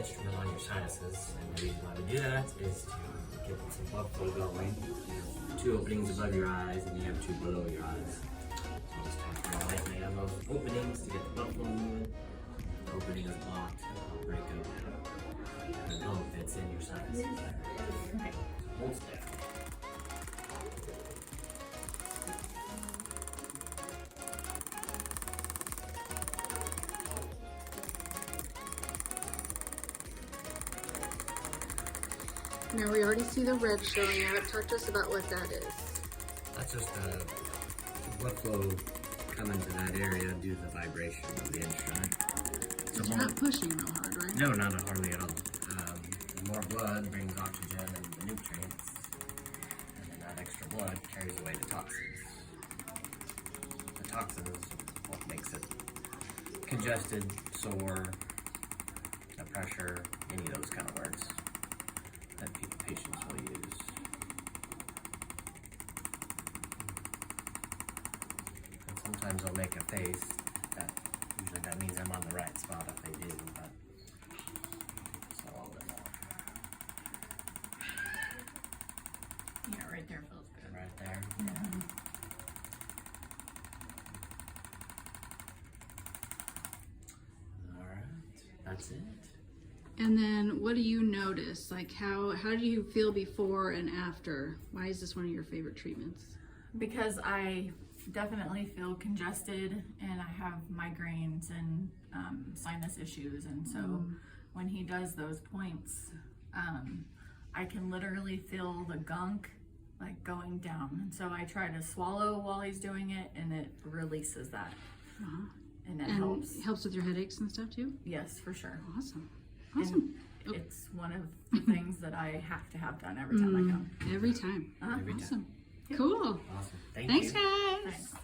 instrument on your sinuses, and the reason why we do that is to get some blood flow going. You have 2 openings above your eyes, and you have 2 below your eyes. So just talk lightly on those openings to get the blood flow moving. The opening is blocked, it'll break up. The dome fits in your sinuses there. Right. Hold still. Now we already see the red showing up. Talk to us about what that is. That's just the blood flow coming to that area due to the vibration of the instrument. So You're not pushing real hard, right? No, not hardly at all. More blood brings oxygen and the nutrients, and then that extra blood carries away the toxins. The toxins is what makes it congested, sore, the pressure, any of those kind of words that patients will use. And sometimes they'll make a face. Usually that means I'm on the right spot if they do, but it's a little bit more. Yeah, right there feels good. Right there. Mm-hmm. All right, that's it. And then what do you notice? Like how do you feel before and after? Why is this one of your favorite treatments? Because I definitely feel congested and I have migraines and sinus issues, and so when he does those points, I can literally feel the gunk like going down, and so I try to swallow while he's doing it, and it releases that. And it helps with your headaches and stuff too? Yes, for sure. Awesome. And it's one of the things that I have to have done every time I come. Every time. Every Awesome. time. Cool. Awesome. Thanks, you. guys. Thanks.